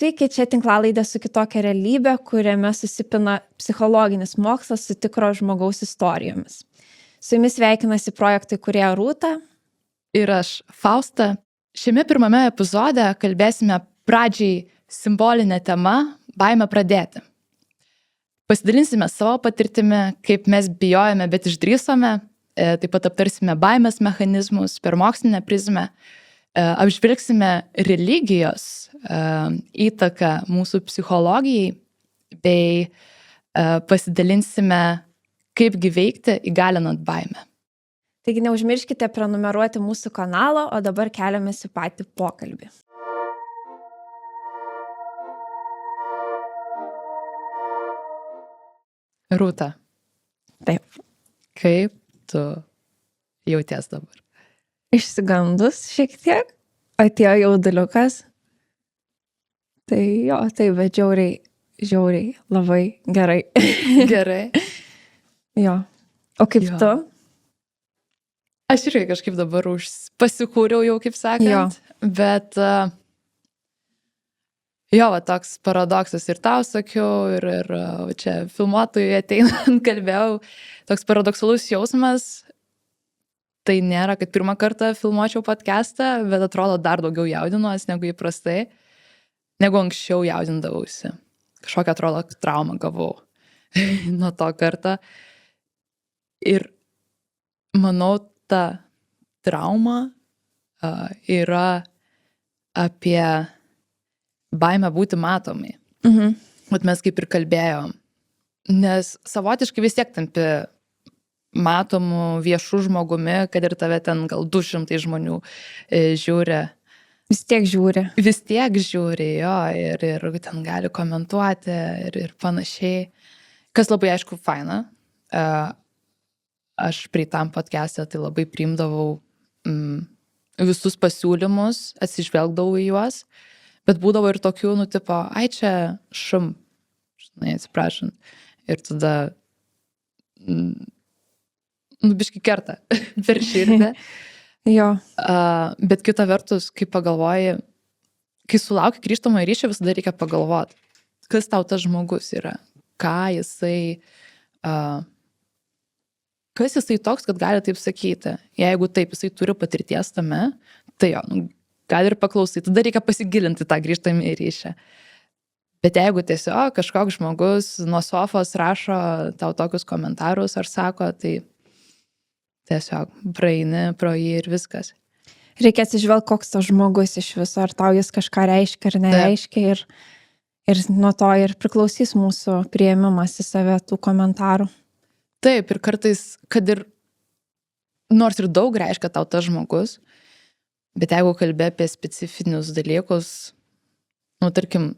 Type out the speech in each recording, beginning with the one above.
Sveiki, čia tinklalaidė su kitokia realybė, kuriame susipina psichologinis mokslas su tikro žmogaus istorijomis. Su jumis sveikinasi projektai kurie Rūta. Ir aš, Fausta. Šiame pirmame epizode kalbėsime pradžiai simbolinę temą – baimę pradėti. Pasidalinsime savo patirtimi, kaip mes bijojame, bet išdrįsome. Taip pat aptarsime baimės mechanizmus per mokslinę prizmę. Apžvelgsime religijos įtaką mūsų psichologijai bei pasidalinsime, kaipgi veikti įgalinant baimę. Taigi neužmirškite prenumeruoti mūsų kanalą, o dabar keliamės į patį pokalbį. Rūta. Taip. Kaip tu jauties dabar? Išsigandus šiek tiek, atėjo jauduliukas. Tai jo, tai bet žiauriai, labai gerai. Gerai. Jo. O kaip Jo. tu? Aš irgi kažkaip dabar pasikūriau jau, kaip sakant. Jo. Bet jo, va, toks paradoksas ir tau sakiau, ir čia filmuotojui ateinant kalbėjau. Toks paradoksalus jausmas. Tai nėra, kad pirmą kartą filmuočiau podcastą, bet atrodo dar daugiau jaudinuos negu įprastai, negu anksčiau jaudindavausi. Kažkokią atrodo traumą gavau nuo to karto. Ir manau, ta trauma yra apie baimę būti matomi. Mhm. Vat mes kaip ir kalbėjom. Nes savotiškai vis tiek tampi matomų viešų žmogumi, kad ir tave ten gal 200 žmonių žiūri. Vis tiek žiūri. Vis tiek žiūri, jo, ir ten gali komentuoti ir panašiai. Kas labai aišku faina. Aš prie tam podcast'e tai labai priimdavau visus pasiūlymus, atsižvelgdavau į juos, bet būdavo ir tokių, tipo, ai čia žinai, atsiprašant. Ir tada biški kerta per širdį. Jo. Bet kita vertus, kai pagalvoji, kai sulauki grįžtamo ryšio, visada reikia pagalvoti, kas tau tas žmogus yra, ką jisai, kas jisai toks, kad gali taip sakyti. Jeigu taip, jisai turi patirties tame, tai jo, gali ir paklausyti, tada reikia pasigilinti tą grįžtamą ryšį. Bet jeigu tiesiog kažkoks žmogus nuo sofos rašo tau tokius komentarus ar sako, tai tiesiog praeini pro jį ir viskas. Reikia atsižvelgti, koks tas žmogus iš viso, ar tau jis kažką reiškia ar nereiškia, ir nuo to ir priklausys mūsų priėmimas į save tų komentarų. Taip, ir kartais, kad ir nors ir daug reiškia tau tas žmogus, bet jeigu kalbė apie specifinius dalykus, tarkim,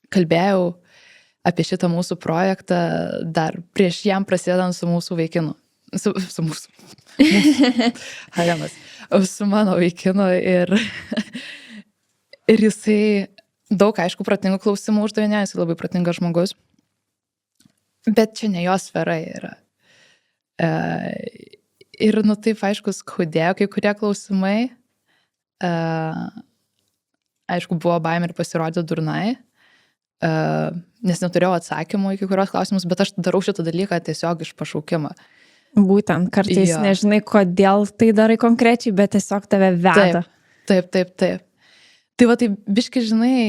kalbėjau apie šitą mūsų projektą dar prieš jam prasidedant su mūsų vaikinu. Su mano vaikinu ir jisai daug, aišku, protingų klausimų uždavinėjo, jisai labai protingas žmogus, bet čia ne jo sfera yra. Ir taip, aišku, skaudėjo kai kurie klausimai, aišku, buvo baimė ir pasirodė durnai, nes neturėjau atsakymų į kai kurios klausimus, bet aš darau šitą dalyką tiesiog iš pašaukimo. Būtent, kartais nežinai, kodėl tai darai konkrečiai, bet tiesiog tave veda. Taip. Tai va, tai biški, žinai,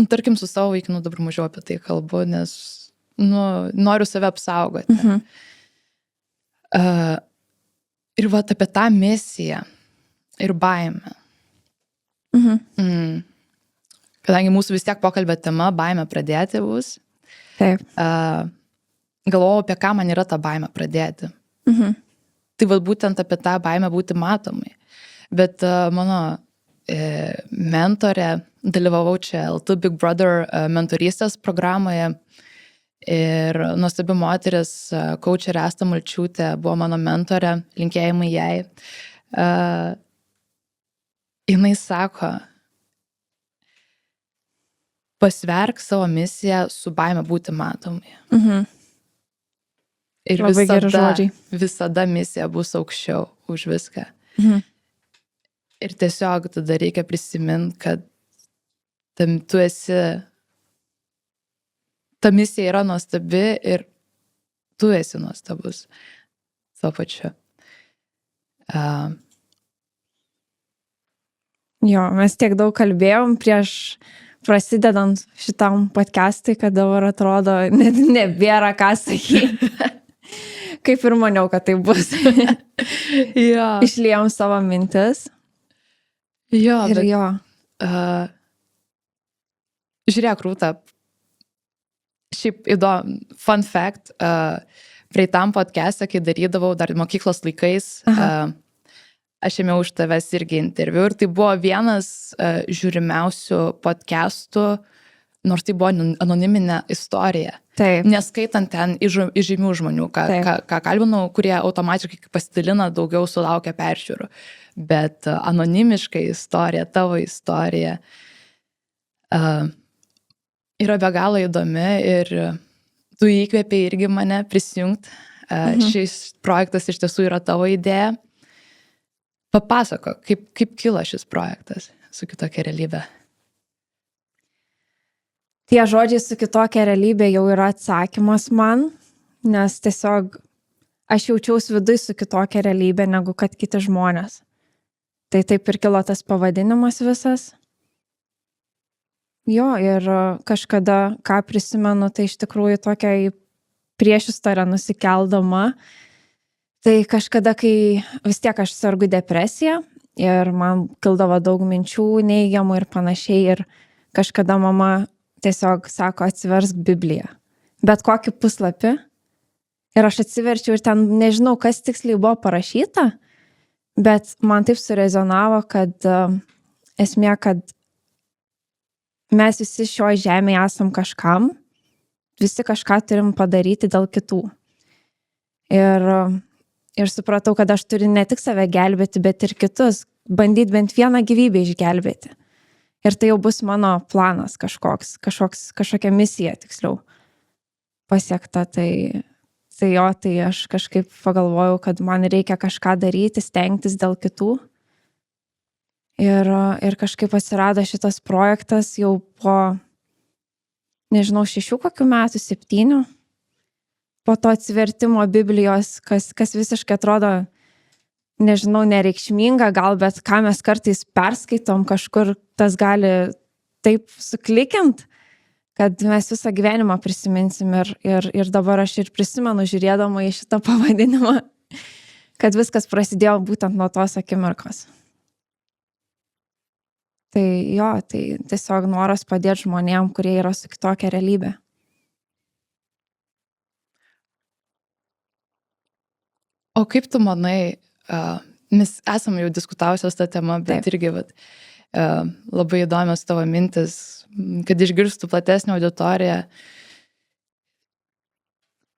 tarkim, su savo vaikinu dabar mažiau apie tai kalbu, nes, noriu save apsaugoti. Mhm. Ir va, apie tą misiją ir baimę. Mhm. Kadangi mūsų vis tiek pokalbio tema baimė pradėti bus. Taip. Galvojau, apie ką man yra ta baimė pradėti. Mhm. Tai va, būtent apie tą baimę būti matomai. Bet mano mentorė, dalyvavau čia LT Big Brother mentorystės programoje ir nuostabi moteris, coacherė Asta Malčiūtė, buvo mano mentorė, linkėjimai jai. Jinai sako, pasverk savo misiją su baime būti matomai. Mhm. Ir Labai geri žodžiai. visada misija bus aukščiau už viską. Mhm. Ir tiesiog tada reikia prisiminti, kad tu esi, ta misija yra nuostabi ir tu esi nuostabus savo pačiu. Jo, mes tiek daug kalbėjom prieš prasidedant šitam podcast'ui, kad dabar atrodo, net nebėra ką sakyti. Kaip ir maniau, kad tai bus. Jo. Išliejom savo mintis. Jo, Ir bet, jo. Žiūrėk, Rūta, šiaip įdomu, fun fact, prieitam podcast'e, kai darydavau dar mokyklos laikais, aš ėmiau už tavęs irgi interviu ir tai buvo vienas žiūrimiausių podcastų, nors tai buvo anoniminė istorija. Taip. Neskaitant ten įžymių žmonių, ką kalbinau, kurie automatiškai pasidalina, daugiau sulaukia peržiūrų. Bet anonimiška istorija, tavo istorija yra be galo įdomi ir tu įkvėpei irgi mane prisijungti. Šis projektas iš tiesų yra tavo idėja. Papasako, kaip kilo šis projektas su kitokia realybė? Tie žodžiai su kitokia realybė jau yra atsakymas man, nes tiesiog aš jaučiausi viduj su kitokia realybė negu kad kiti žmonės. Tai taip ir kilo tas pavadinimas visas. Jo, ir kažkada, ką prisimenu, tai iš tikrųjų tokia priešistorė nusikeldama. Tai kažkada, kai vis tiek aš sergu depresiją ir man kildavo daug minčių neigiamų ir panašiai, ir kažkada mama tiesiog sako, atsiversk Bibliją. Bet kokį puslapį. Ir aš atsiverčiau ir ten nežinau, kas tiksliai buvo parašyta, bet man taip surezonavo, kad esmė, kad mes visi šioje žemėje esam kažkam, visi kažką turim padaryti dėl kitų. Ir supratau, kad aš turiu ne tik save gelbėti, bet ir kitus, bandyti bent vieną gyvybę išgelbėti. Ir tai jau bus mano planas kažkokia misija, tiksliau, pasiekta. Tai aš kažkaip pagalvojau, kad man reikia kažką daryti, stengtis dėl kitų. Ir kažkaip atsirado šitas projektas jau po, nežinau, 6 kokių metų, 7. Po to atsivertimo Biblijos, kas visiškai atrodo, nežinau, nereikšminga gal, bet ką mes kartais perskaitom kažkur, tas gali taip suklikint, kad mes visą gyvenimą prisiminsim ir dabar aš ir prisimenu žiūrėdama į šitą pavadinimą, kad viskas prasidėjo būtent nuo tos akimirkos. Tai jo, tai tiesiog noras padėti žmonėm, kurie yra su kitokia realybė. O kaip tu manai, mes esame jau diskutavusios tą temą, bet Taip. irgi labai įdomios tavo mintis, kad išgirstų platesnę auditoriją.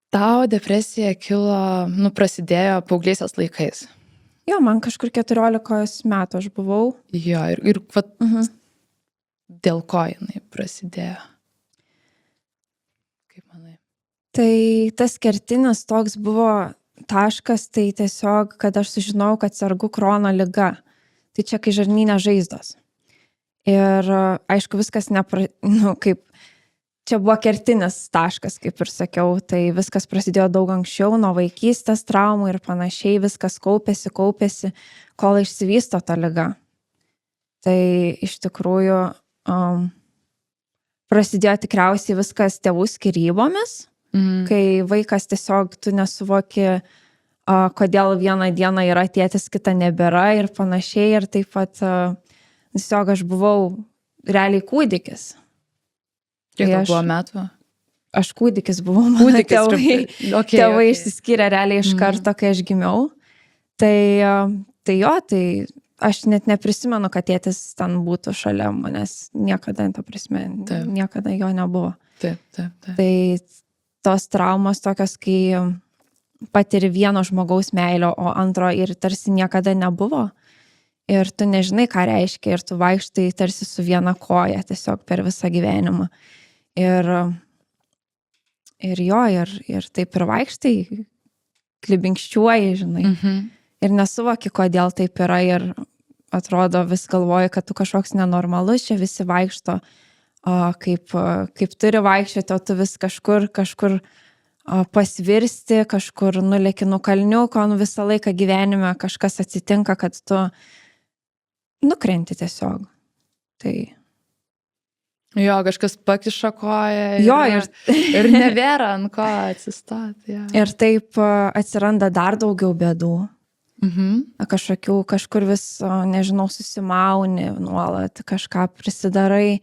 Tau depresija kilo, prasidėjo paauglystės laikais. Jo, man kažkur 14 metų aš buvau. Jo, ir dėl ko jinai prasidėjo? Kaip manai? Tai tas kertinis toks buvo taškas, tai tiesiog, kad aš sužinojau, kad sergu Krono liga. Tai čia kai žarnyne žaizdos. Ir aišku, viskas čia buvo kertinis taškas, kaip ir sakiau, tai viskas prasidėjo daug anksčiau, nuo vaikystės traumų ir panašiai, viskas kaupėsi, kol išsivysto ta liga. Tai iš tikrųjų prasidėjo tikriausiai viskas tėvų skyrybomis, kai vaikas tiesiog tu nesuvoki, kodėl vieną dieną yra tėtis, kita nebėra ir panašiai. Ir taip pat tiesiog aš buvau realiai kūdikis. Kiek buvo metų? Aš kūdikis buvau, mano tėvai išsiskyrė realiai iš karto, kai aš gimiau. Tai aš net neprisimenu, kad tėtis ten būtų šalia manęs. Niekada jo nebuvo. Taip. Tai tos traumos tokios, kai patiri vieno žmogaus meilę, o antro ir tarsi niekada nebuvo. Ir tu nežinai, ką reiškia, ir tu vaikštai tarsi su viena koja tiesiog per visą gyvenimą. Ir taip ir vaikštai, klibinkščiuoji, žinai. Ir nesuvoki, kodėl taip yra, ir atrodo vis galvoji, kad tu kažkoks nenormalus, čia visi vaikšto kaip turi vaikščioti, o tu vis kažkur pasvirsti, kažkur nulėki nuo kalniuko, visą laiką gyvenime kažkas atsitinka, kad tu nukrenti tiesiog. Tai Jo, kažkas pakiša koją jo, ir nebėra ant ko atsistoti. Ja. Ir taip atsiranda dar daugiau bėdų. Kažkur vis, nežinau, susimauni nuolat, kažką prisidarai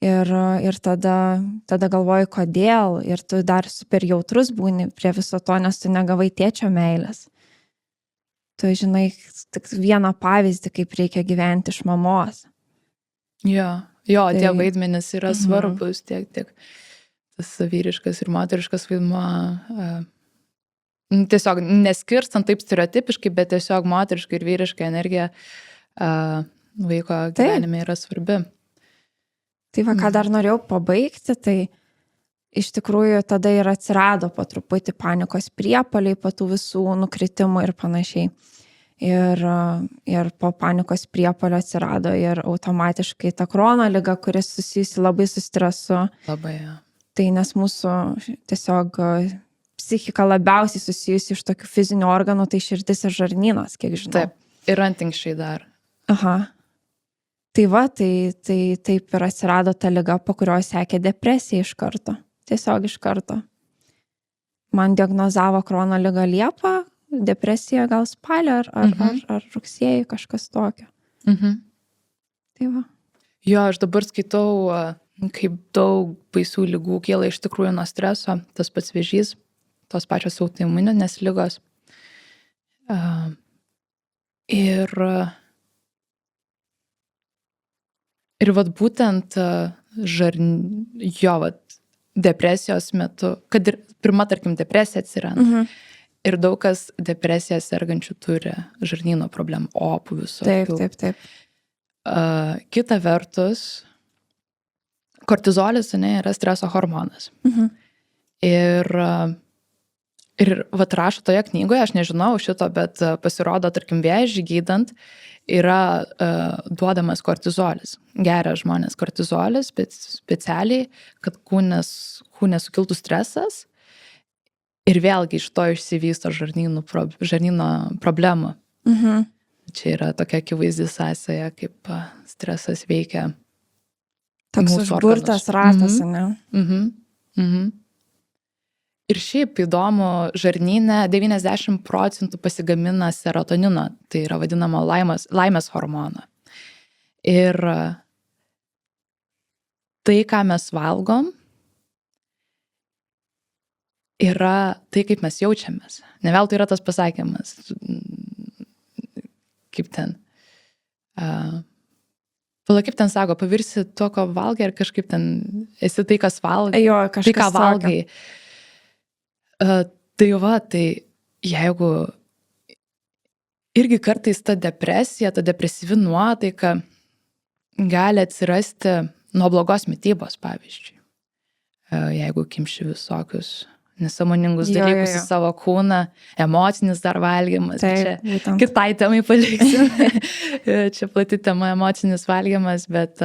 ir tada galvoji, kodėl, ir tu dar super jautrus būni prie viso to, nes tu negavai tėčio meilės. Tu žinai tik vieną pavyzdį, kaip reikia gyventi iš mamos. Jo, tie vaidmenys yra svarbus, tiek tas vyriškas ir moteriškas vaidmuo. Tiesiog neskirstant taip stereotipiškai, bet tiesiog moteriška ir vyriška energija vaiko gyvenime yra svarbi. Tai ką dar norėjau pabaigti, tai iš tikrųjų tada ir atsirado po truputį panikos priepuoliai, po tų visų nukritimų ir panašiai. Ir po panikos priepuolio atsirado ir automatiškai ta Crohno liga, kuris susijusi labai su stresu. Labai, ja. Tai nes mūsų tiesiog psichika labiausiai susijusi iš tokių fizinių organų, tai širdis ir žarnynas, kiek žinau. Taip, ir antinkščiai dar. Aha. Tai taip ir atsirado ta liga, po kurio sekė depresija iš karto. Tiesiog iš karto. Man diagnozavo Crohno ligą Liepą, depresija gal spalio ar rugsėjį, kažkas tokio. Tai va. Jo, aš dabar skaitau, kaip daug baisių ligų kyla iš tikrųjų nuo streso, tas pats vėžys, tos pačios autoimuninės ligos. Ir vat būtent depresijos metu, kad ir pirma, tarkim, depresija atsiranda. Ir daug kas depresiją sergančių turi žarnyno problemų, opų visokių. Taip. Kita vertus, kortizolis yra streso hormonas. Ir vat rašo toje knygoje, aš nežinau šito, bet pasirodo, tarkim, vėžį gydant yra duodamas kortizolis. Geria žmonės kortizolis specialiai, kad kūne sukiltų stresas. Ir vėlgi iš to išsivysto žarnyno problemų. Čia yra tokia akivaizdi sąsaja, kaip stresas veikia toks užburtas ratas, ne? Ir šiaip įdomu, žarnyne 90% pasigamina serotonino, tai yra vadinama laimės hormoną. Ir tai, ką mes valgom, yra tai, kaip mes jaučiamės. Ne veltui yra tas pasakymas, kaip ten, kaip ten sako, pavirsi to, ko valgai, ir kažkaip ten esi tai, kas valgai, jo, tai, ką valgai. Tai jeigu irgi kartais ta depresija, ta depresyvi nuotaika gali atsirasti nuo blogos mitybos, pavyzdžiui. Jeigu kimši visokius nesąmoningus dalykus į savo kūną, emocinis dar valgymas. Taip, čia kitai temai paliksim. Čia plati tema emocinis valgymas, bet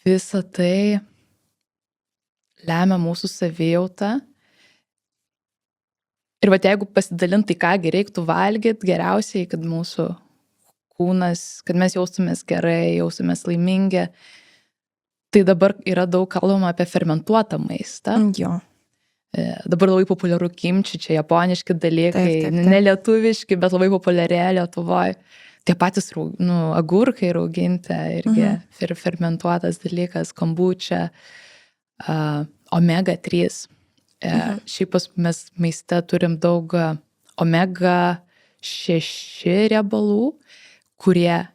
visa tai lemia mūsų savijautą. Ir vat jeigu pasidalinti, kągi reiktų valgyti, geriausiai, kad mūsų kūnas, kad mes jaustumės gerai, jaustumės laimingi. Tai dabar yra daug kalbama apie fermentuotą maistą. Jo. Dabar labai populiaru kimči, čia japoniški dalykai, taip. nelietuviški, bet labai populiarėja Lietuvoje. Tie patys agurkai rauginti, irgi fermentuotas dalykas, kombučia, omega 3. Šiaip mes maiste turim daug omega 6 riebalų, kurie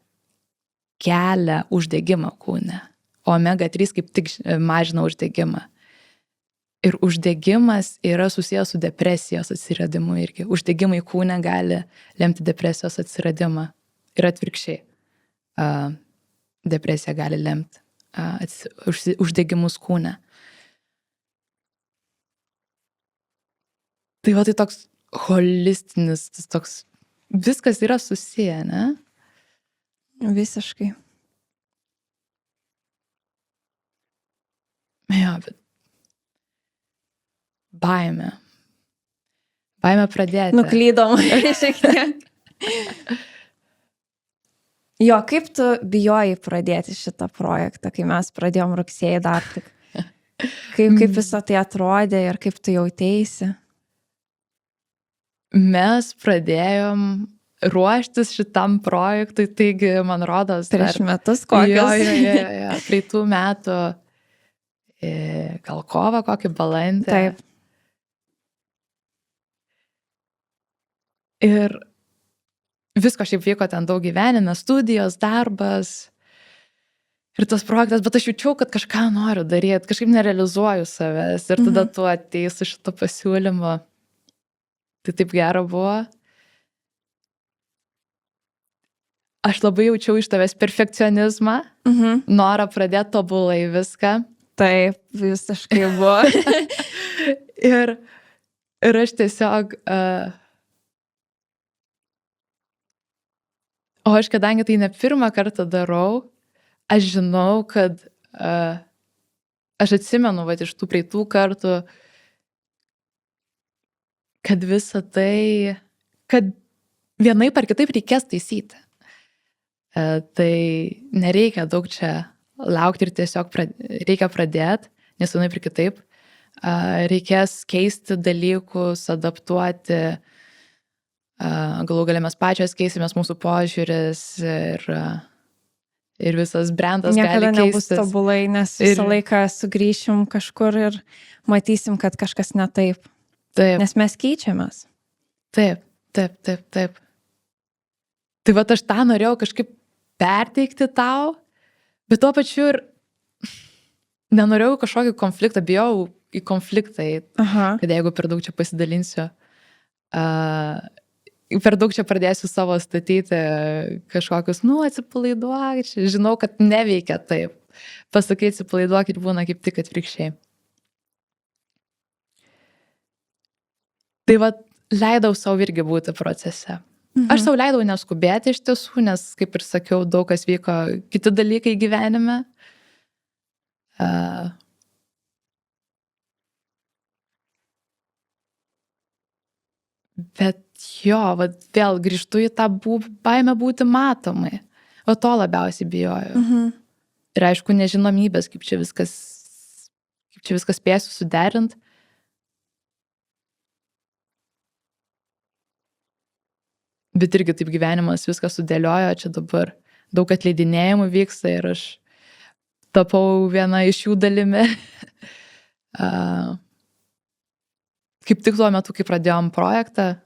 kelia uždegimą kūne. O omega 3 kaip tik mažina uždegimą. Ir uždegimas yra susijęs su depresijos atsiradimu irgi. Uždegimai kūne gali lemti depresijos atsiradimą. Ir atvirkščiai. Depresija gali lemti uždegimus kūne. Tai va, tai toks holistinis, tas toks, viskas yra susiję, ne? Visiškai. Jo, bet baimė. Baimė pradėti. Nuklydom šiek tiek. Jo, kaip tu bijojai pradėti šitą projektą, kai mes pradėjom rugsėjį dar tik? Kaip viso tai atrodė ir kaip tu jauteisi? Mes pradėjom ruoštis šitam projektui, taigi, man rodos, Prieš metus kokius? Jo, praeitų metų, gal kovą, kokį balandį. Taip. Ir visko šiaip vyko ten daug gyvenime, studijos, darbas ir tas projektas, bet aš jaučiau, kad kažką noriu daryti, kažkaip nerealizuoju savęs ir tada tu atėjai su šito pasiūlymu. Tai taip gera buvo. Aš labai jaučiau iš tavęs perfekcionizmą, norą pradėti tobulai viską. Taip, visiškai buvo. ir aš tiesiog... O aš, kadangi tai ne pirmą kartą darau, aš žinau, kad aš atsimenu iš tų praeitų kartų, kad visą tai, kad vienaip ar kitaip reikės taisyti. Tai nereikia daug čia laukti ir tiesiog reikia pradėti, nes vienaip ir kitaip. Reikės keisti dalykus, adaptuoti. Galų galia mes pačios keisimės, mūsų požiūris ir visas brandas gali keistis. Niekada nebus tobulai, nes visą laiką sugrįšim kažkur ir matysim, kad kažkas ne taip. Taip. Nes mes keičiamės. Taip. Tai vat aš tą norėjau kažkaip perteikti tau, bet tuo pačiu ir nenorėjau kažkokį konfliktą, bijau į konfliktą, kad jeigu per daug čia pasidalinsiu, per daug čia pradėsiu savo statyti kažkokius, atsipalaiduok, žinau, kad neveikia taip. Pasakai atsipalaiduok ir būna kaip tik atvirkščiai. Tai vat leidau savo irgi būti procese. Aš savo leidau neskubėti iš tiesų, nes, kaip ir sakiau, daug kas vyko kiti dalykai gyvenime. Bet jo, vėl grįžtu į tą baimę būti matomai. O to labiausiai bijoju. Ir aišku, nežinomybės, kaip čia viskas spėsiu suderint. Bet irgi taip gyvenimas viską sudėliojo, čia dabar daug atleidinėjimų vyksta ir aš tapau viena iš jų dalimi. Kaip tik tuo metu, kai pradėjom projektą,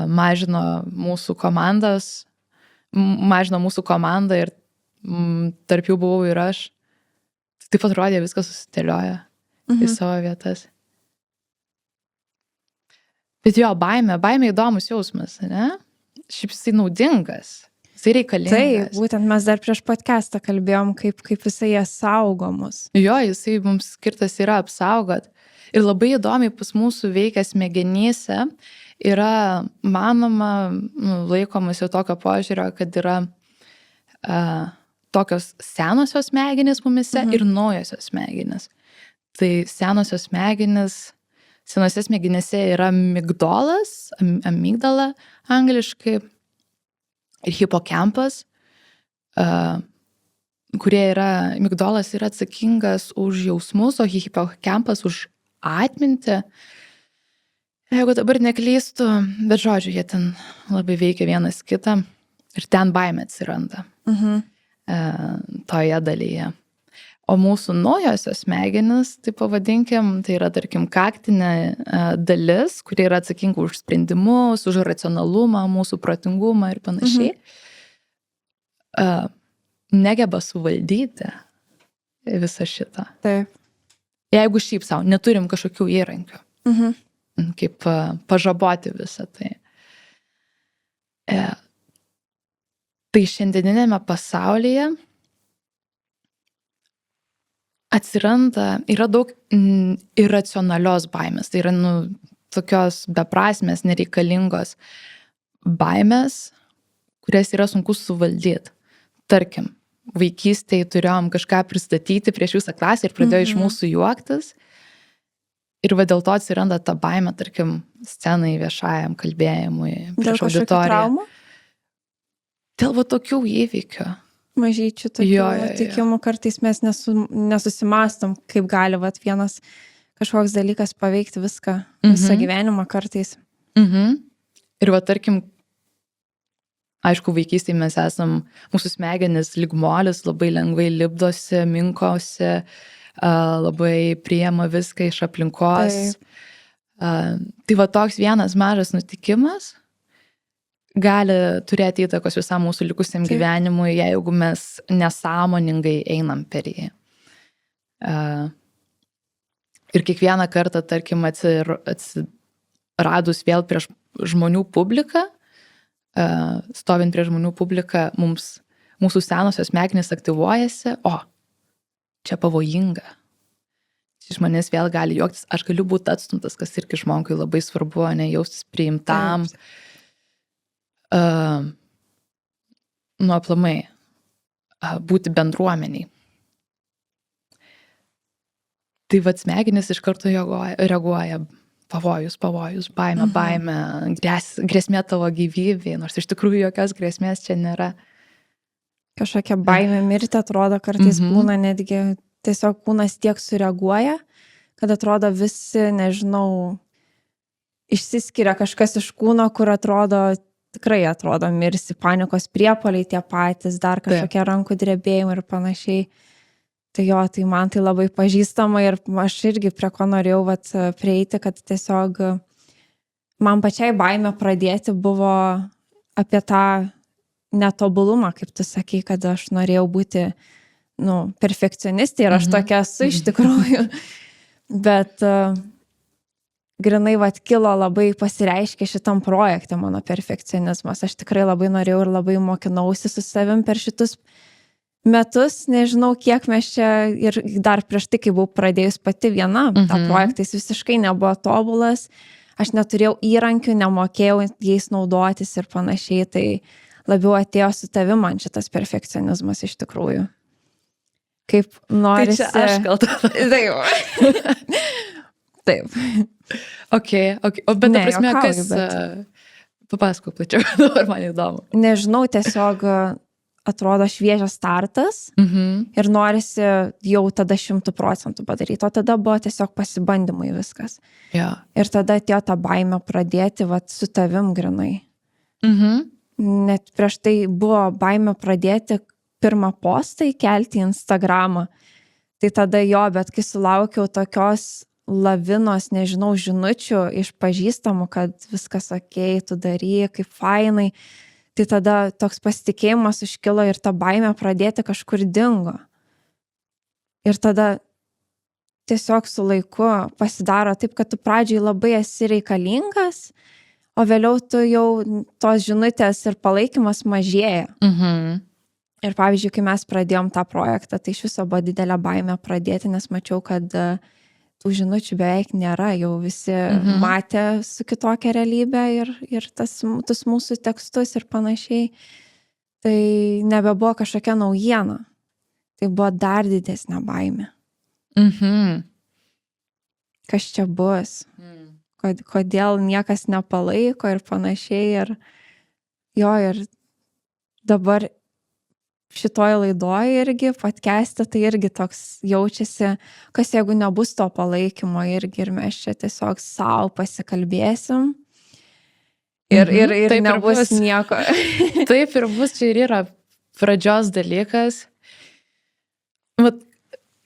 mažino mūsų komandą ir tarp jų buvau ir aš. Taip atrodė, viskas susidėlioja į savo vietas. Bet jo, baimė įdomus jausmas, ne? Šiaip jisai naudingas, jisai reikalingas. Taip, būtent mes dar prieš podcastą kalbėjom, kaip jisai saugomus. Jo, jisai mums skirtas yra apsaugot. Ir labai įdomiai pas mūsų veikia smegenyse yra manoma, laikomas jau tokio požiūrio, kad yra tokios senosios smegenys mumise ir naujosios smegenys. Tai senosios senose smegenyse yra migdolas, amygdala angliškai, ir hipokampas, migdolas yra atsakingas už jausmus, o hipokampas už atmintį. Jeigu dabar neklystu, bet žodžiu, jie ten labai veikia vienas kitą ir ten baimė atsiranda toje dalyje. O mūsų naujosios smegenys, tai pavadinkim, tai yra, tarkim, kaktinė dalis, kuri yra atsakinga už sprendimus, už racionalumą, mūsų protingumą ir panašiai, negeba suvaldyti visą šitą. Taip. Jeigu šiaip savo neturim kažkokių įrankių, kaip pažaboti visą tai. Tai šiandieninėme pasaulyje yra daug iracionalios baimės, tai yra tokios beprasmės, nereikalingos baimės, kurias yra sunku suvaldyti. Tarkim, vaikystėje turėjom kažką pristatyti prieš visą klasę ir pradėjo iš mūsų juoktis. Ir va dėl to atsiranda ta baimė, tarkim, scenai, viešajam kalbėjimui, prieš auditoriją. Traumų? Dėl va tokių įvykių. Mažyčių tokių nutikimų kartais mes nesusimastom, kaip gali vat vienas kažkoks dalykas paveikti visą gyvenimą kartais. Ir va tarkim, aišku, vaikystėje mes esam, mūsų smegenis lyg molis labai lengvai lipdosi, minkosi, labai priema viską iš aplinkos. Tai va toks vienas mažas nutikimas gali turėti įtakos visam mūsų likusiam gyvenimui, jeigu mes nesąmoningai einam per jį. Ir kiekvieną kartą, tarkim, atsiradus vėl prieš žmonių publiką, stovint prieš žmonių publiką, mūsų senosios smegenys aktyvuojasi, čia pavojinga. Iš manęs vėl gali juoktis, aš galiu būti atstumtas, kas irgi žmogui labai svarbu, ne jaustis priimtam. Aplamai, būti bendruomeniai. Tai vat smegenys iš karto reaguoja pavojus, baimė, grėsmė tavo gyvybei, nors iš tikrųjų jokios grėsmės čia nėra. Kažkokia baimė mirti atrodo kartais būna, netgi tiesiog kūnas tiek sureaguoja, kad atrodo visi, nežinau, išsiskiria kažkas iš kūno, kur tikrai atrodo mirsi, panikos priepuoliai tie patys, dar kažkokie rankų drebėjimai ir panašiai. Tai man tai labai pažįstama ir aš irgi prie ko norėjau prieiti, kad tiesiog man pačiai baimė pradėti buvo apie tą netobulumą, kaip tu sakai, kad aš norėjau būti perfekcionistė ir aš tokia esu iš tikrųjų. Bet grinai kilo labai pasireiškė šitam projekte mano perfekcionizmas. Aš tikrai labai norėjau ir labai mokinausi su savim per šitus metus, nežinau, kiek mes čia ir dar prieš tai, kai buvau pradėjus pati viena, tą projektą jis visiškai nebuvo tobulas, aš neturėjau įrankių, nemokėjau jais naudotis ir panašiai, tai labiau atėjo su tavim man šitas perfekcionizmas iš tikrųjų. Kaip norisi... Tai čia aš kalta. Taip. Okay. Bet ta prasme, kas... Papasakok plačiau, dabar man įdomu. Nežinau, tiesiog atrodo šviežias startas ir norisi jau tada 100% padaryti, o tada buvo tiesiog pasibandymai viskas. Ir tada atėjo ta baimė pradėti su tavim grinai. Net prieš tai buvo baimė pradėti pirmą postą įkelti į Instagramą. Tai tada bet kai sulaukiau tokios lavinos, nežinau, žinučių iš pažįstamų, kad viskas okei, tu daryk, kaip fainai, tai tada toks pasitikėjimas iškilo ir ta baimė pradėti kažkur dingo. Ir tada tiesiog su laiku pasidaro taip, kad tu pradžiai labai esi reikalingas, o vėliau tu jau tos žinutės ir palaikymas mažėja. Ir pavyzdžiui, kai mes pradėjom tą projektą, tai iš viso buvo didelė baimė pradėti, nes mačiau, kad tų žinučių beveik nėra, jau visi matė su kitokia realybė ir tas mūsų tekstus ir panašiai. Tai nebebuvo kažkokia naujiena. Tai buvo dar didesnė baimė. Kas čia bus? Kodėl niekas nepalaiko ir panašiai. Ir dabar šitoj laidoj irgi, podcast'e, tai irgi toks jaučiasi, kas jeigu nebus to palaikymo irgi ir mes čia tiesiog savo pasikalbėsim ir taip nebus nieko. Taip ir bus, čia ir yra pradžios dalykas. Vat,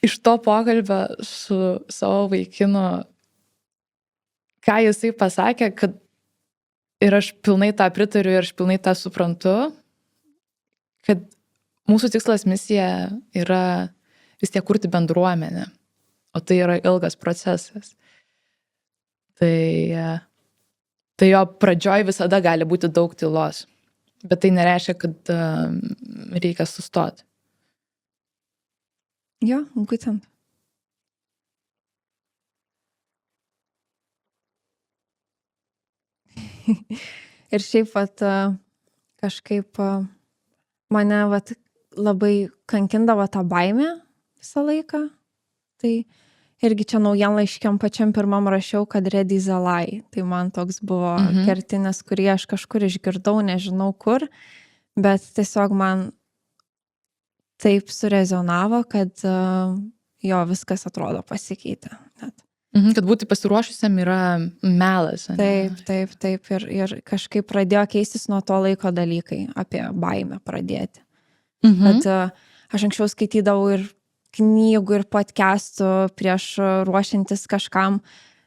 iš to pokalbio su savo vaikinu, ką jisai pasakė, kad ir aš pilnai tą pritariu ir aš pilnai tą suprantu, kad mūsų tikslas, misija yra vis tiek kurti bendruomenę, o tai yra ilgas procesas. Tai jo pradžioj visada gali būti daug tylos, bet tai nereiškia, kad reikia sustoti. Jo, būtent. Ir šiaip kažkaip mane vat, labai kankindavo tą baimę visą laiką. Tai irgi čia naujienlaiškiam pačiam pirmam rašiau, kad Ready is a lie. Tai man toks buvo kertinis, kurį aš kažkur išgirdau, nežinau kur, bet tiesiog man taip surezonavo, kad jo viskas atrodo pasikeitė. Net. Kad būti pasiruošusiam yra melas. Taip. Ir kažkaip pradėjo keistis nuo to laiko dalykai, apie baimę pradėti. Kad aš anksčiau skaitydavau ir knygų, ir podcastų prieš ruošiantis kažkam,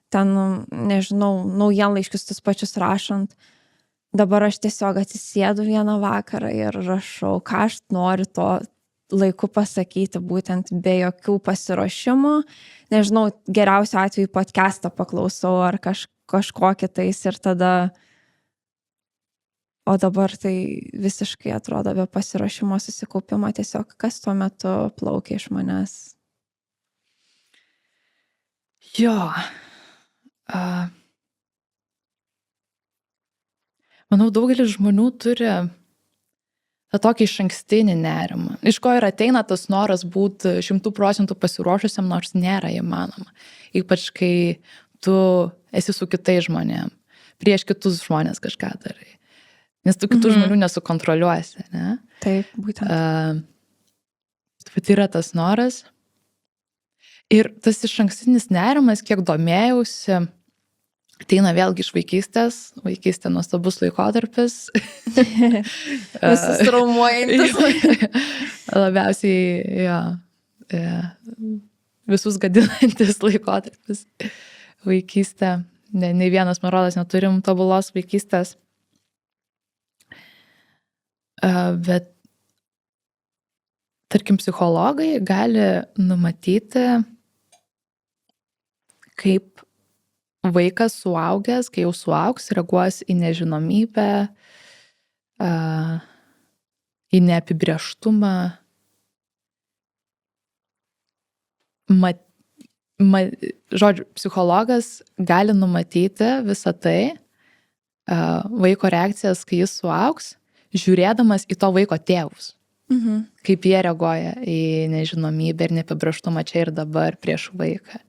ten, nežinau, naujienlaiškius tus pačius rašant. Dabar aš tiesiog atsisėdu vieną vakarą ir rašau, ką aš noriu to laiku pasakyti, būtent be jokių pasiruošimų. Nežinau, geriausiu atveju podcastą paklausau ar kažkokį tais ir tada. O dabar tai visiškai atrodo be pasiruošimo, susikaupimo, tiesiog kas tuo metu plaukia iš manęs. Jo. Manau, daugelis žmonių turi tą tokį išankstinį nerimą. Iš ko ir ateina tas noras būti 100% pasiruošusiam, nors nėra įmanoma. Ypač kai tu esi su kitais žmonėm, prieš kitus žmonės kažką darai. Nes tu kitų žmonių nesukontroliuosi, ne? Taip, būtent. Bet yra tas noras. Ir tas išankstinis nerimas, kiek domėjausi, ateina vėlgi iš vaikystės. Vaikystė nuostabus laikotarpis. Visus traumuojantis. Labiausiai, jo, visus gadinantis laikotarpis. Vaikystė. Nei vienas, man rodos, neturim tobulos vaikystės. Bet tarkim, psichologai gali numatyti, kaip vaikas suaugęs, kai jau suaugs, reaguos į nežinomybę, į neapibrėžtumą. Žodžiu, psichologas gali numatyti visą tai, vaiko reakcijas, kai jis suaugs, žiūrėdamas į to vaiko tėvus. Kaip jie reaguoja į nežinomybę ir neapibrėžtumą čia ir dabar prieš vaiką.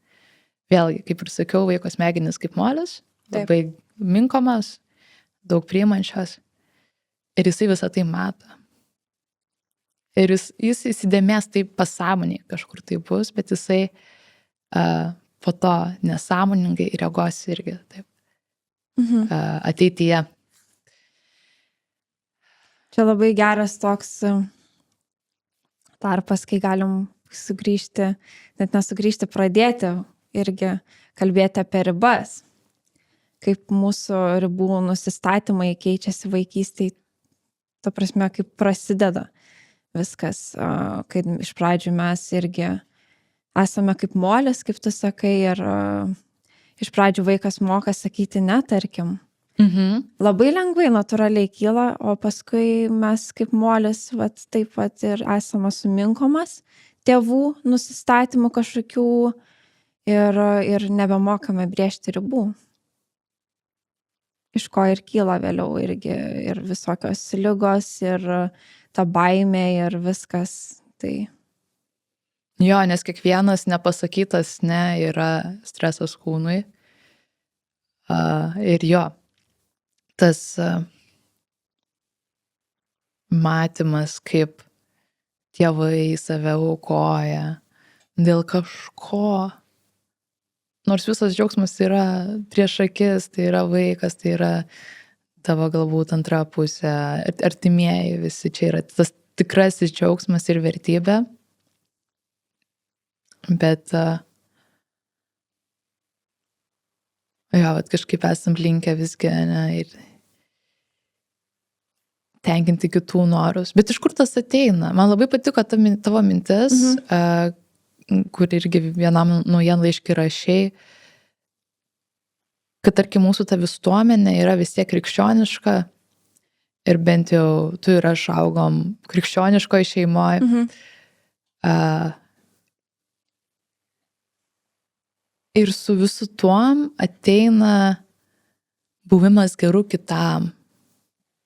Vėlgi, kaip ir sakiau, vaiko smegenys kaip molis, labai minkomas, daug priimančios. Ir jisai visą tai mato. Ir jis įsidėmės taip pasąmoniai, kažkur tai bus, bet jisai po to nesąmoningai reaguos irgi taip ateityje. Čia labai geras toks tarpas, kai galim sugrįžti, net nesugrįžti, pradėti irgi kalbėti apie ribas. Kaip mūsų ribų nusistatymai keičiasi vaikystėj, ta prasme, kaip prasideda viskas, kai iš pradžių mes irgi esame kaip molis, kaip tu sakai, ir iš pradžių vaikas moka sakyti ne, tarkim. Labai lengvai, natūraliai kyla, o paskui mes kaip molis taip pat ir esame suminkomas tėvų nusistatymų kažkokių ir nebemokame brėžti ribų. Iš ko ir kyla vėliau irgi ir visokios ligos, ir ta baimė, ir viskas. Tai. Jo, nes kiekvienas nepasakytas ne yra stresas kūnui. Ir jo, tas matymas, kaip tėvai save aukoja dėl kažko. Nors visas džiaugsmas yra prieš akis, tai yra vaikas, tai yra tavo galbūt antra pusė, artimieji visi, čia yra tas tikrasis džiaugsmas ir vertybė. Bet kažkaip esam linkę visgi ir tenkinti kitų norus. Bet iš kur tas ateina? Man labai patiko tavo mintis, kur irgi vienam naujienlaiškį rašei, kad tarkim mūsų ta visuomenė yra vis tiek krikščioniška ir bent jau tu ir aš augom krikščioniškoje šeimoje. Ir su visu tuom ateina buvimas geru kitam.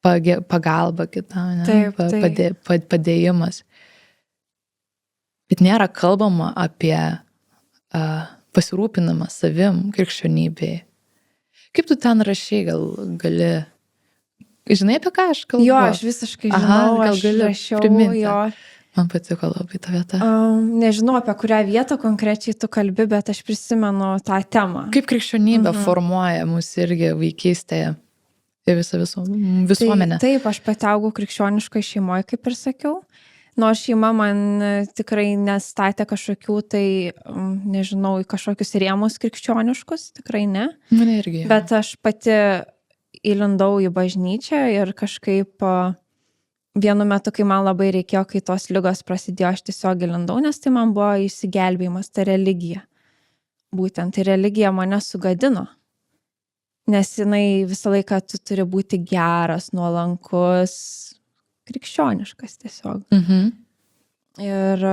pagalba kitam, ne? Taip, taip. Padėjimas. Bet nėra kalbama apie pasirūpinimą savim krikščionybėje. Kaip tu ten rašai, gali... Žinai, apie ką aš kalbu? Jo, aš visiškai žinau, gal aš gali rašiau priminti? jo. Man patiko labai ta vieta. Nežinau, apie kurią vietą konkrečiai tu kalbi, bet aš prisimenu tą temą. Kaip krikščionybė formuoja mus irgi vaikystėje ir visą visuomenę? Taip, aš pati augau krikščioniškai šeimoje, kaip ir sakiau. Nors šeima man tikrai nestatė kažkokių, tai nežinau, į kažkokius rėmus krikščioniškus, tikrai ne. Mane irgi. Bet aš pati įlindau į bažnyčią ir kažkaip vienu metu, kai man labai reikėjo, kai tos ligos prasidėjo, aš tiesiog įlindau, nes tai man buvo išsigelbėjimas, ta religija. Būtent, tai religija mane sugadino. Nes jinai visą laiką tu turi būti geras, nuolankus, krikščioniškas tiesiog. Ir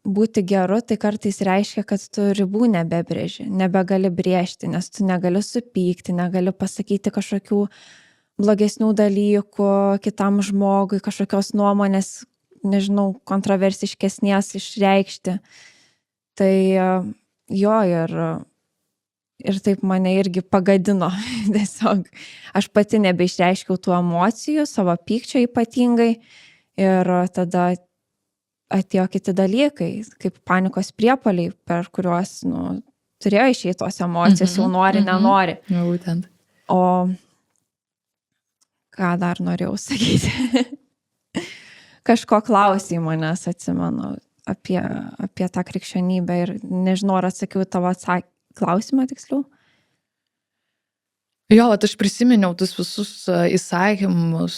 būti geru, tai kartais reiškia, kad tu ribų nebebrėži, nebegali brėžti, nes tu negali supykti, negali pasakyti kažkokių blogesnių dalykų kitam žmogui, kažkokios nuomonės, nežinau, kontroversiškesnės išreikšti. Tai jo, ir taip mane irgi pagadino tiesiog. Aš pati nebeišreiškiau tų emocijų, savo pykčio ypatingai, ir tada atėjo kiti dalykai, kaip panikos priepuoliai, per kuriuos, turėjo išeiti tos emocijos, jau nori, nenori. Būtent. O ką dar norėjau sakyti? Kažko klausė manęs, atsimenu, apie tą krikščionybę ir nežinau, ar atsakiau tavo klausimą tiksliau. Jo, aš prisiminiau tus visus įsakymus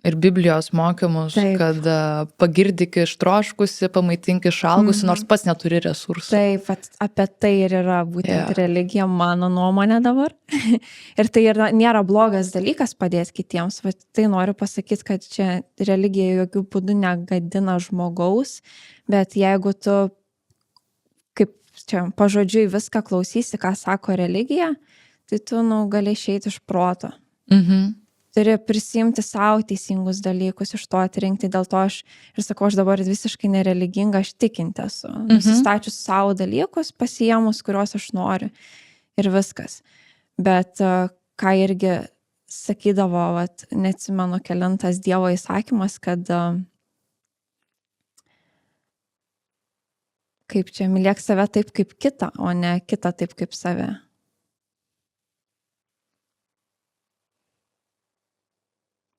ir Biblijos mokymus, Taip. kad pagirdyk ištroškusi, pamaitink išalgusi, nors pats neturi resursų. Taip, apie tai ir yra būtent religija, mano nuomonė dabar. Ir tai nėra blogas dalykas padėti kitiems. Tai noriu pasakyti, kad čia religija jokių būdų negadina žmogaus, bet jeigu tu kaip čia pažodžiui viską klausysi, ką sako religija, tai tu gali išeiti iš proto. Turi prisimti savo teisingus dalykus, iš to atrinkti. Dėl to aš ir sakau, aš dabar visiškai nereliginga, aš tikinti esu. Nusistačius savo dalykus, pasiėmus, kuriuos aš noriu. Ir viskas. Bet ką irgi sakydavo, neatsimenu kelintas Dievo įsakymas, kad kaip čia, mylėk save taip kaip kitą, o ne kitą taip kaip save.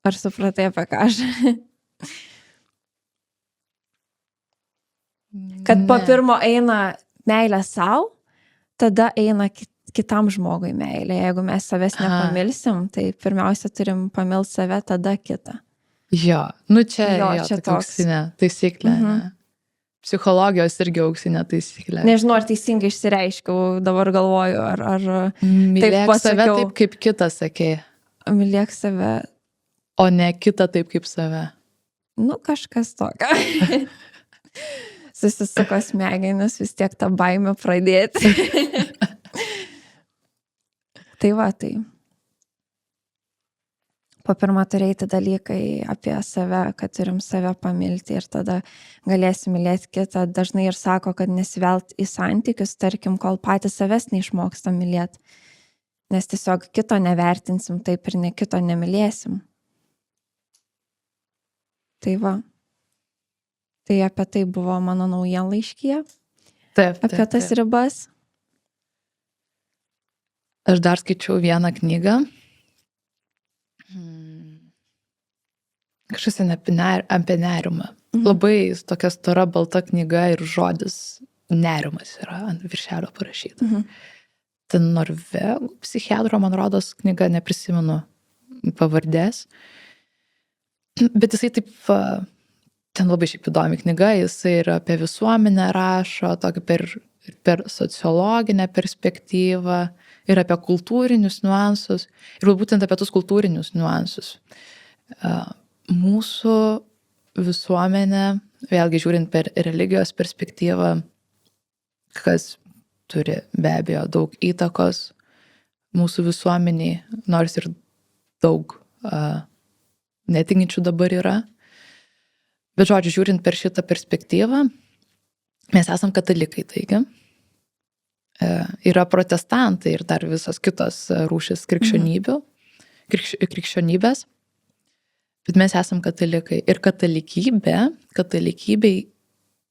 Ar supratai, apie ką aš? Kad po pirmo eina meilė savo, tada eina kitam žmogui meilė. Jeigu mes savęs nepamilsim, tai pirmiausia turim pamilti save, tada kitą. Jo, čia auksinė taisyklė. Psichologijos irgi auksinė taisyklė. Nežinau, ar teisingai išsireiškiau, dabar galvoju, ar mylėk save taip, kaip kitas sakė. Mylėk save. O ne kitą taip, kaip save. Kažkas tokio. Susisuko smegenis, vis tiek tą baimę pradėti. Tai. Po pirma turėti dalykai apie save, kad turim save pamilti ir tada galėsim mylėti kitą. Dažnai ir sako, kad nesivelt į santykius, tarkim, kol patys savęs neišmokstam mylėti. Nes tiesiog kito nevertinsim, taip ir kito nemylėsim. Tai va. Tai apie tai buvo mano naujienlaiškyje. Taip. Apie tas ribas. Aš dar skaičiau vieną knygą. Kažkas apie nerimą. Labai tokia stora balta knyga ir žodis nerimas yra ant viršelio parašyta. Ten norvegų psichiatro, man rodos, knyga, neprisimenu pavardės. Bet jisai taip, ten labai šiaip įdomi knyga, jisai ir apie visuomenę rašo, tokį per sociologinę perspektyvą ir apie kultūrinius niuansus. Ir būtent apie tus kultūrinius niuansus. Mūsų visuomenė, vėlgi žiūrint per religijos perspektyvą, kas turi be abejo daug įtakos mūsų visuomeniai, nors ir daug netikinčių dabar yra. Bet žodžiu, žiūrint per šitą perspektyvą, mes esam katalikai, taigi. Yra protestantai ir dar visos kitos rūšis krikščionybės. Bet mes esam katalikai. Ir katalikybei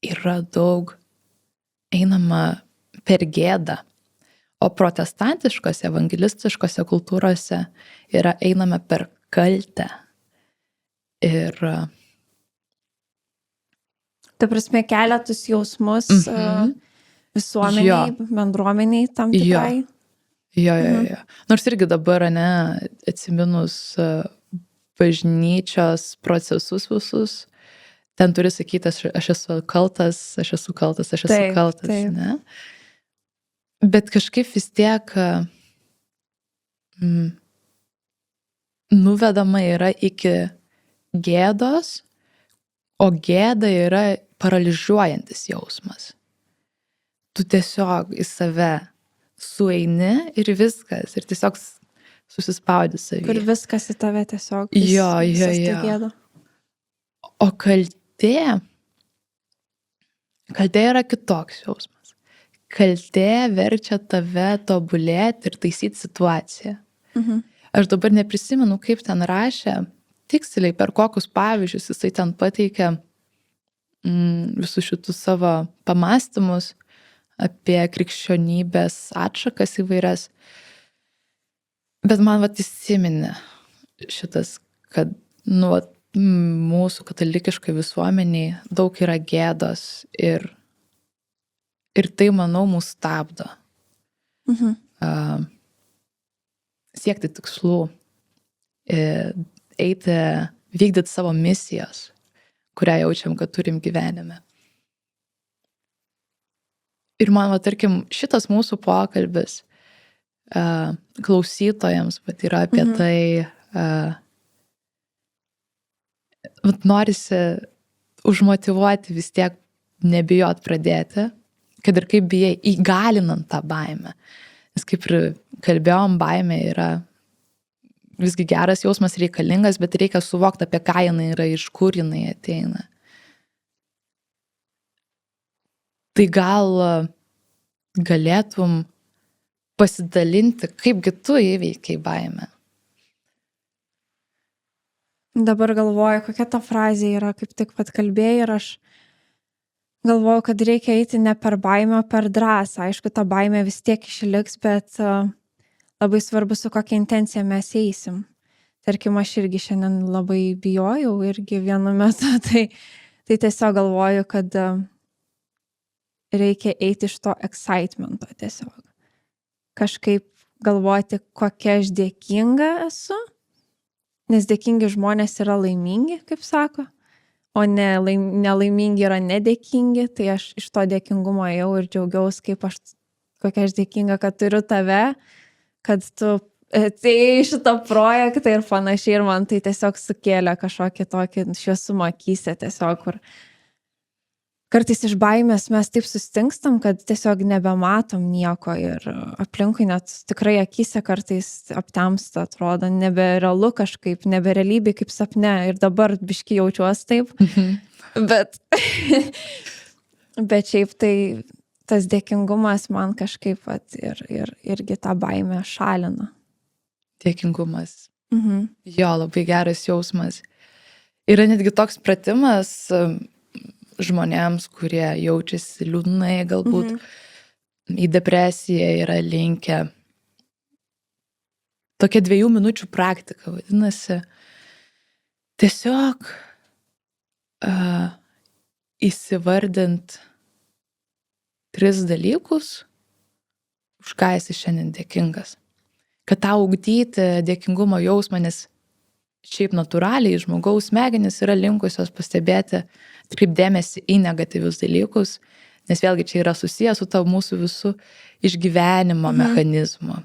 yra daug einama per gėdą. O protestantiškose, evangelistiškose kultūrose yra einama per kaltę. Ir Ta prasme, keletus jausmus visuomeniai, bendruomeniai tam tikrai. Jo. Nors irgi dabar, ne, atsiminus bažnyčios procesus visus, ten turi sakyti, aš esu kaltas, ne? Bet kažkaip vis tiek nuvedama yra iki gėdos, o gėda yra paralyžiuojantis jausmas. Tu tiesiog į save sueini ir viskas, ir tiesiog susispaudi savyje. Kur viskas į tave tiesiog. Jo. Gėda. O kaltė yra kitoks jausmas. Kaltė verčia tave tobulėti ir taisyti situaciją. Aš dabar neprisimenu, kaip ten rašė, tiksliai per kokius pavyzdžius jisai ten pateikia visus šitus savo pamąstymus apie krikščionybės atšakas įvairias. Bet man įsiminė šitas, kad mūsų katalikiškai visuomeniai daug yra gėdos ir tai, manau, mus stabdo. Siekti tikslų, eiti, vykdyti savo misijos, kurią jaučiam, kad turim gyvenime. Ir man, tarkim, šitas mūsų pokalbis klausytojams yra apie tai, norisi užmotyvuoti vis tiek nebijot pradėti, kad ir kaip bijai, įgalinant tą baimę. Nes kaip ir kalbėjom, baimė yra visgi geras jausmas, reikalingas, bet reikia suvokti, apie ką jinai yra, iš kur jinai ateina. Tai gal galėtum pasidalinti, kaipgi tu įveikiai baimę? Dabar galvoju, kokia ta frazė yra, kaip tik pat kalbėjai, ir aš galvoju, kad reikia eiti ne per baimę, o per drąsą. Aišku, ta baimė vis tiek išliks, bet labai svarbu, su kokia intencija mes eisim. Tarkim, aš irgi šiandien labai bijojau irgi vienu metu, tai tiesiog galvoju, kad reikia eiti iš to excitemento tiesiog. Kažkaip galvoti, kokia aš dėkinga esu, nes dėkingi žmonės yra laimingi, kaip sako, o nelaimingi yra nedėkingi, tai aš iš to dėkingumo ėjau ir džiaugiausi, kokia aš dėkinga, kad turiu tave, kad tu atėjai šitą projektą ir panašiai, ir man tai tiesiog sukėlė kažkokį tokį šviesumą akyse tiesiog, kur kartais iš baimės mes taip sustingstam, kad tiesiog nebematom nieko ir aplinkui net tikrai akyse kartais aptemsta, atrodo, neberealu kažkaip, neberealybė kaip sapne, ir dabar biški jaučiuosi taip, bet šiaip tai tas dėkingumas man kažkaip irgi tą baimę šalina. Dėkingumas. Jo, labai geras jausmas. Yra netgi toks pratimas žmonėms, kurie jaučiasi liūdnai, galbūt į depresiją yra linkę. Tokia 2 minučių praktika, vadinasi, tiesiog įsivardint 3 dalykus, už ką esi šiandien dėkingas. Kad tau ugdyti dėkingumo jausmą, nes šiaip natūraliai žmogaus smegenys yra linkusios pastebėti, atkreipdėmėsi į negatyvius dalykus, nes vėlgi čia yra susijęs su tavo mūsų visų išgyvenimo mechanizmu.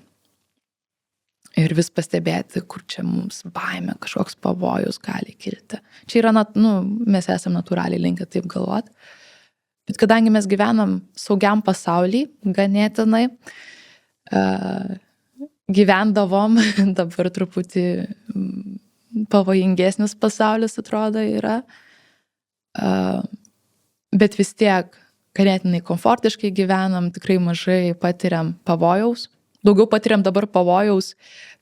Ir vis pastebėti, kur čia mums baimė, kažkoks pavojus gali kilti. Čia yra, mes esame natūraliai linkę taip galvoti. Bet kadangi mes gyvenam saugiam pasaulį, ganėtinai, gyvendavom, dabar truputį pavojingesnis pasaulis atrodo yra. Bet vis tiek ganėtinai komfortiškai gyvenam, tikrai mažai patiriam pavojaus. Daugiau patiriam dabar pavojaus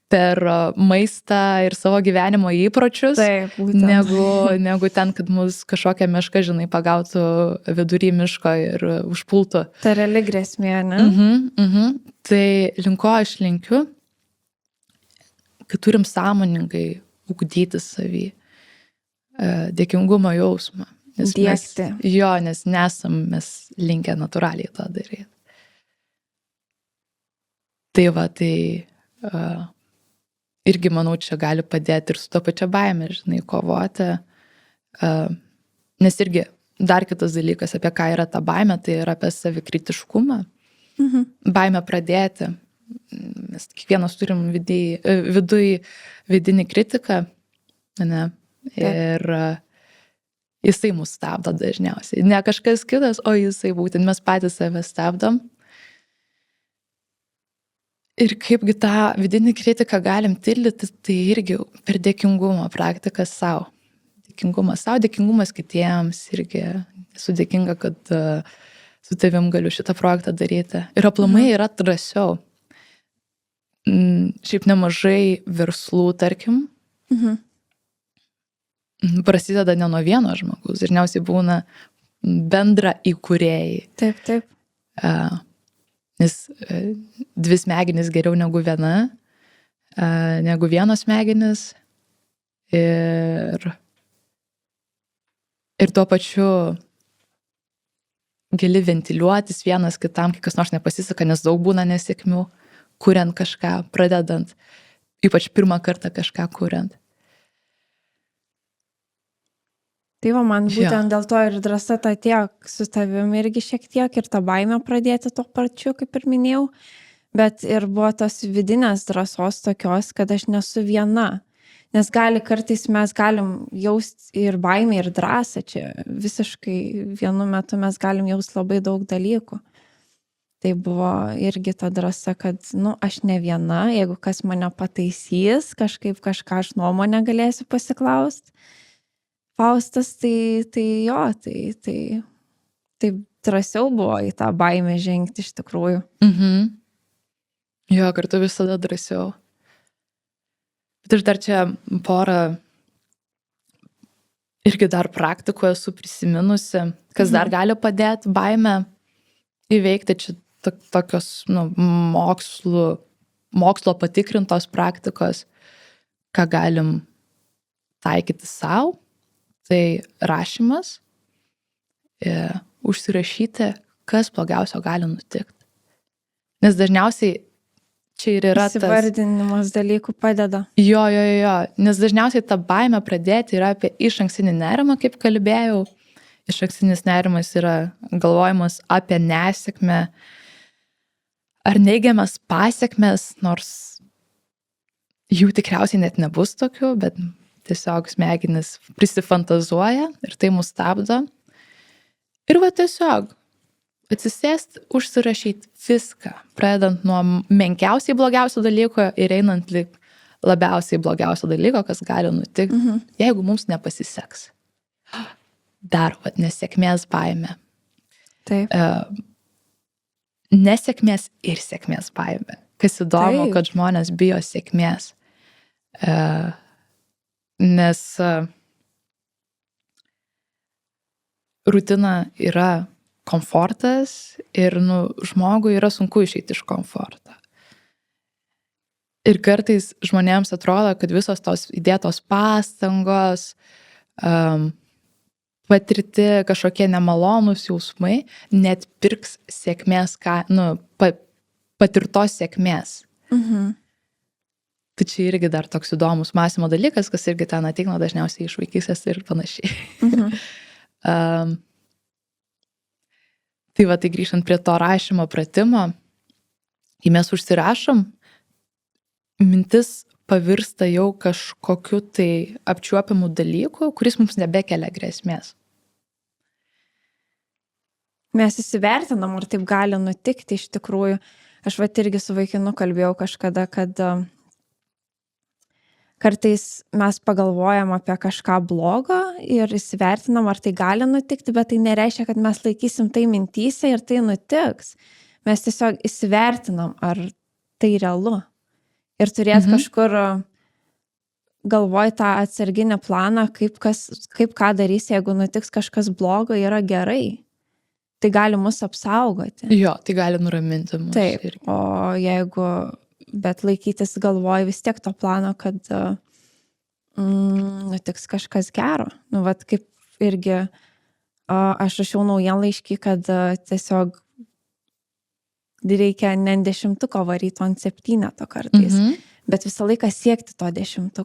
per maistą ir savo gyvenimo įpročius, Taip, būtent. negu ten, kad mus kažkokia meška, žinai, pagautų vidury miško ir užpultų. Ta reali grėsmė, ne? Tai linko aš linkiu, kad turim sąmoningai ugdyti savį dėkingumo jausmą. Diegti. Nes nesam mes linkę natūraliai tą daryti. Tai irgi, manau, čia gali padėti ir su to pačia baime, žinai, kovoti. Nes irgi dar kitas dalykas, apie ką yra ta baime, tai yra apie savikritiškumą. Baime pradėti. Mes kiekvienas turim viduj vidinį kritiką, ne? Ir jisai mus stabdo dažniausiai. Ne kažkas kitas, o jisai būtent mes patys save stabdom. Ir kaipgi tą vidinį kritiką galim tildyti, tai irgi per dėkingumo praktiką savo. Dėkingumas savo, dėkingumas kitiems irgi. Esu dėkinga, kad su tavim galiu šitą projektą daryti. Ir aplamai yra drąsiau. Šiaip nemažai verslų, tarkim, prasideda ne nuo vieno žmogus. Dažniausiai būna bendra įkūrėjai. Taip. Nes dvi smegenys geriau negu viena, negu vienos smegenys. Ir tuo pačiu gali ventiliuotis vienas kitam, kai kas nors nepasiseka, nes daug būna nesėkmių, kuriant kažką, pradedant, ypač pirmą kartą kažką kuriant. Tai man būtent dėl to ir drąsa ta tiek su tavim irgi šiek tiek ir tą baimę pradėti tuo pačiu, kaip ir minėjau, bet ir buvo tos vidinės drąsos tokios, kad aš nesu viena, nes kartais mes galim jausti ir baimę, ir drąsą, čia visiškai vienu metu mes galim jausti labai daug dalykų. Tai buvo irgi ta drąsa, kad, aš ne viena, jeigu kas mane pataisys, kažkaip kažką aš nuomonę galėsiu pasiklausti. Faustas, tai drąsiau buvo į tą baimę žengti iš tikrųjų. Jo, kartu visada drąsiau. Bet aš dar čia porą irgi dar praktikų esu prisiminusi, kas dar gali padėti baimę įveikti. Čia tokios mokslo patikrintos praktikos, ką galim taikyti savo. Tai rašymas, užsirašyti, kas blogiausio gali nutikti. Nes dažniausiai čia ir yra tas... Įsivardinimas dalykų padeda. Jo. Nes dažniausiai ta baimė pradėti yra apie išankstinį nerimą, kaip kalbėjau. Išankstinis nerimas yra galvojimas apie nesėkmę ar neigiamas pasekmes, nors jų tikriausiai net nebus tokių, bet... Tiesiog smegenis prisifantazuoja ir tai mus stabdo. Ir tiesiog atsisėsti, užsirašyti viską, pradedant nuo menkiausiai blogiausio dalyko ir einant lik labiausiai blogiausio dalyko, kas gali nutikti, jeigu mums nepasiseks. Dar nesėkmės baimė. Taip. Nesėkmės ir sėkmės baimė. Kas įdomu, kad žmonės bijo sėkmės. Nes rutina yra komfortas ir žmogui yra sunku išeiti iš komforto. Ir kartais žmonėms atrodo, kad visos tos įdėtos pastangos, patirti kažkokie nemalonūs jausmai, net pirks sėkmės, patirtos sėkmės. Tai čia irgi dar toks įdomus mąstymo dalykas, kas irgi ten ateina dažniausiai iš vaikystės ir panašiai. Tai grįžtant prie to rašymo pratimo, kai mes užsirašom, mintis pavirsta jau kažkokiu tai apčiuopiamu dalyku, kuris mums nebekelia grėsmės. Mes įsivertinam, ar taip gali nutikti iš tikrųjų. Aš irgi su vaikinu kalbėjau kažkada, kad kartais mes pagalvojam apie kažką blogo ir įsivertinam, ar tai gali nutikti, bet tai nereiškia, kad mes laikysim tai mintyse ir tai nutiks. Mes tiesiog įsivertinam, ar tai realu. Ir turėti kažkur galvoj tą atsarginį planą, kaip ką darys, jeigu nutiks kažkas blogo, yra gerai. Tai gali mus apsaugoti. Jo, tai gali nuraminti mus. Taip, irgi. o jeigu, bet laikytis galvoj vis tiek to plano, kad nutiks kažkas gero. Nu, vat kaip irgi aš rašiau naujienlaiškį, kad tiesiog reikia ne 10 varyti, ant 7 kartais. Bet visą laiką siekti to 10.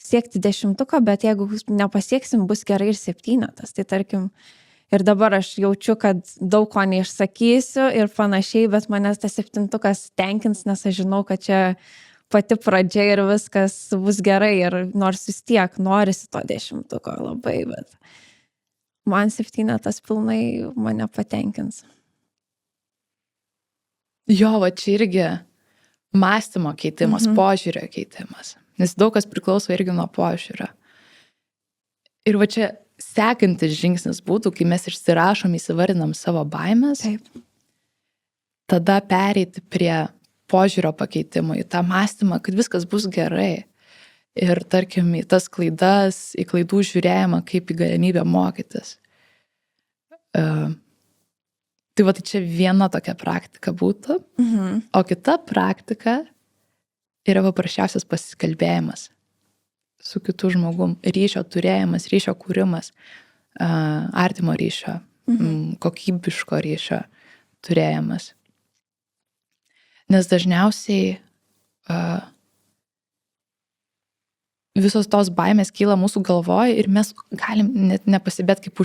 Siekti 10, bet jeigu nepasieksim, bus gerai ir 7. Tai tarkim, ir dabar aš jaučiu, kad daug ko neišsakysiu ir panašiai, bet manęs tas 7 tenkins, nes aš žinau, kad čia pati pradžia ir viskas bus gerai. Ir nors vis tiek norisi to 10 labai, bet man 7 pilnai mane patenkins. Jo, va čia irgi mąstymo keitimas, požiūrio keitimas. Nes daug kas priklauso irgi nuo požiūrio. Ir va čia sekantis žingsnis būtų, kai mes išsirašom, įsivardinam savo baimės, Taip. tada pereiti prie požiūrio pakeitimo, į tą mąstymą, kad viskas bus gerai. Ir tarkim, į tas klaidas, į klaidų žiūrėjimą, kaip į galimybę mokytis. Tai va, tai čia viena tokia praktika būtų, o kita praktika yra paprasčiausias pasikalbėjimas su kitu žmogum, ryšio turėjimas, ryšio kūrimas, artimo ryšio, kokybiško ryšio turėjimas. Nes dažniausiai visos tos baimės kyla mūsų galvoje ir mes galim net nepasibėti, kaip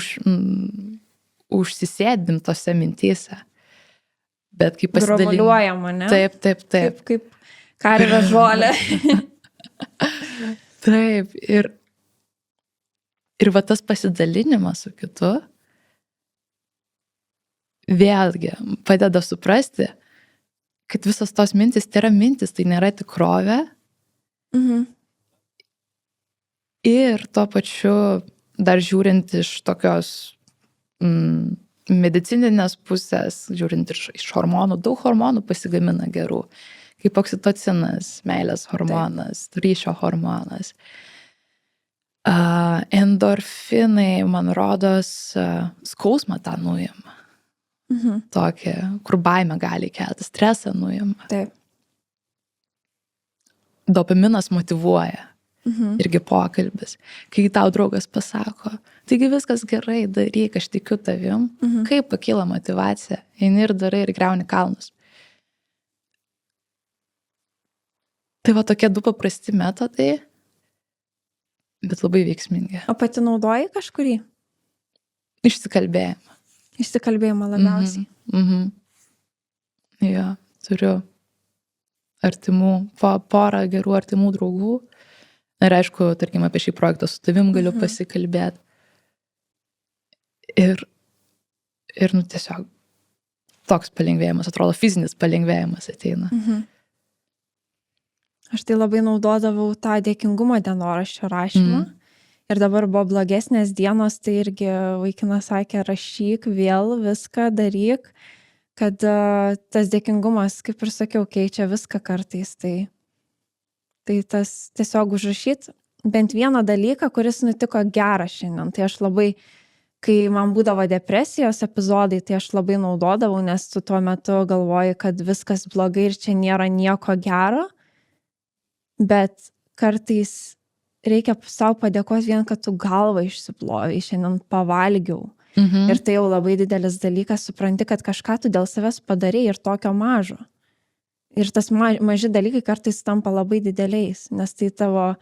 užsisėdim tose mintyse. Bet kaip pasidalim... Grovaliuojama, ne? Taip. Kaip karvė žolė. Taip, ir va tas pasidalinimas su kitu vėlgi padeda suprasti, kad visos tos mintis tai yra mintis, tai nėra tikrovė. Ir tuo pačiu dar žiūrint iš tokios medicininės pusės, žiūrint iš hormonų, daug hormonų pasigamina gerų, kaip oksitocinas, meilės hormonas, ryšio hormonas. Endorfinai, man rodos, skausmą tą nuima. Tokį, kur baimę gali kelti, stresą nuima. Taip. Dopaminas motyvuoja. Irgi pokalbis. Kai tau draugas pasako, taigi viskas gerai, daryk, aš tikiu tavim, kaip pakyla motyvacija, eini ir darai ir griauni kalnus. Tai va tokie du paprasti metodai, bet labai veiksmingi. O pati naudoji kažkurį? Išsikalbėjimą. Išsikalbėjimą labiausiai. Jo, turiu artimų, porą gerų artimų draugų. Ir aišku, tarkim, apie šį projektą su tavim galiu pasikalbėti. Ir nu tiesiog toks palengvėjimas, atrodo, fizinis palengvėjimas ateina. Aš tai labai naudodavau tą dėkingumo dienoraščio rašymą. Ir dabar buvo blogesnės dienos, tai irgi vaikinas sakė, rašyk vėl viską, daryk, kad tas dėkingumas, kaip ir sakiau, keičia viską kartais. Tai tas tiesiog užrašyt bent vieną dalyką, kuris nutiko gerą šiandien. Tai aš labai, kai man būdavo depresijos epizodai, tai aš labai naudodavau, nes tu tuo metu galvoji, kad viskas blogai ir čia nėra nieko gero. Bet kartais reikia savo padėkoti vien, kad tu galvą išsiplovai, šiandien pavalgiau. Ir tai jau labai didelis dalykas, supranti, kad kažką tu dėl savęs padarei ir tokio mažo. Ir tas maži dalykai kartais tampa labai dideliais, nes tai tavo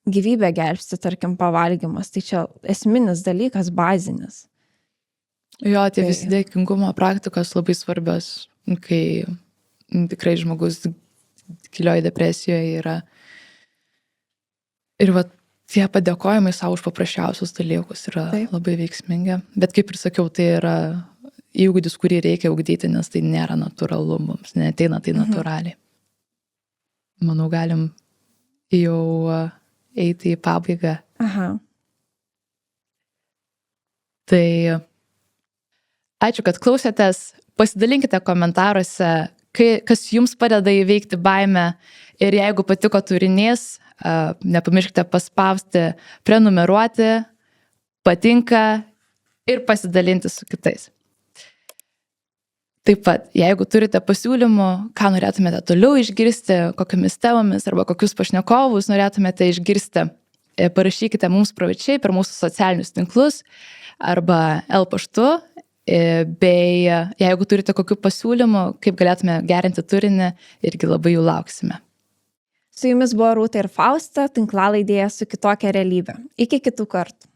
gyvybę gelbsti, tarkim, pavalgymas. Tai čia esminis dalykas, bazinis. Jo, tie visi dėkingumo praktikos labai svarbios, kai tikrai žmogus gilioje depresijoje yra. Ir va, tie padėkojimai savo už paprasčiausius dalykus yra labai veiksmingi. Bet kaip ir sakiau, tai yra įgūdis, kurį reikia ugdyti, nes tai nėra natūralu mums, neateina tai natūraliai. Manau, galim jau eiti į pabaigą. Aha. Tai ačiū, kad klausėtės. Pasidalinkite komentaruose, kas jums padeda įveikti baimę. Ir jeigu patiko turinys, nepamirškite paspausti, prenumeruoti, patinka ir pasidalinti su kitais. Taip pat, jeigu turite pasiūlymų, ką norėtumėte toliau išgirsti, kokiamis temomis arba kokius pašnekovus norėtumėte išgirsti, parašykite mums privačiai per mūsų socialinius tinklus arba paštu. Bei jeigu turite kokių pasiūlymų, kaip galėtume gerinti turinį, irgi labai jų lauksime. Su jumis buvo Rūta ir Fausta, tinklalaidėje Su kitokia realybė. Iki kitų kartų.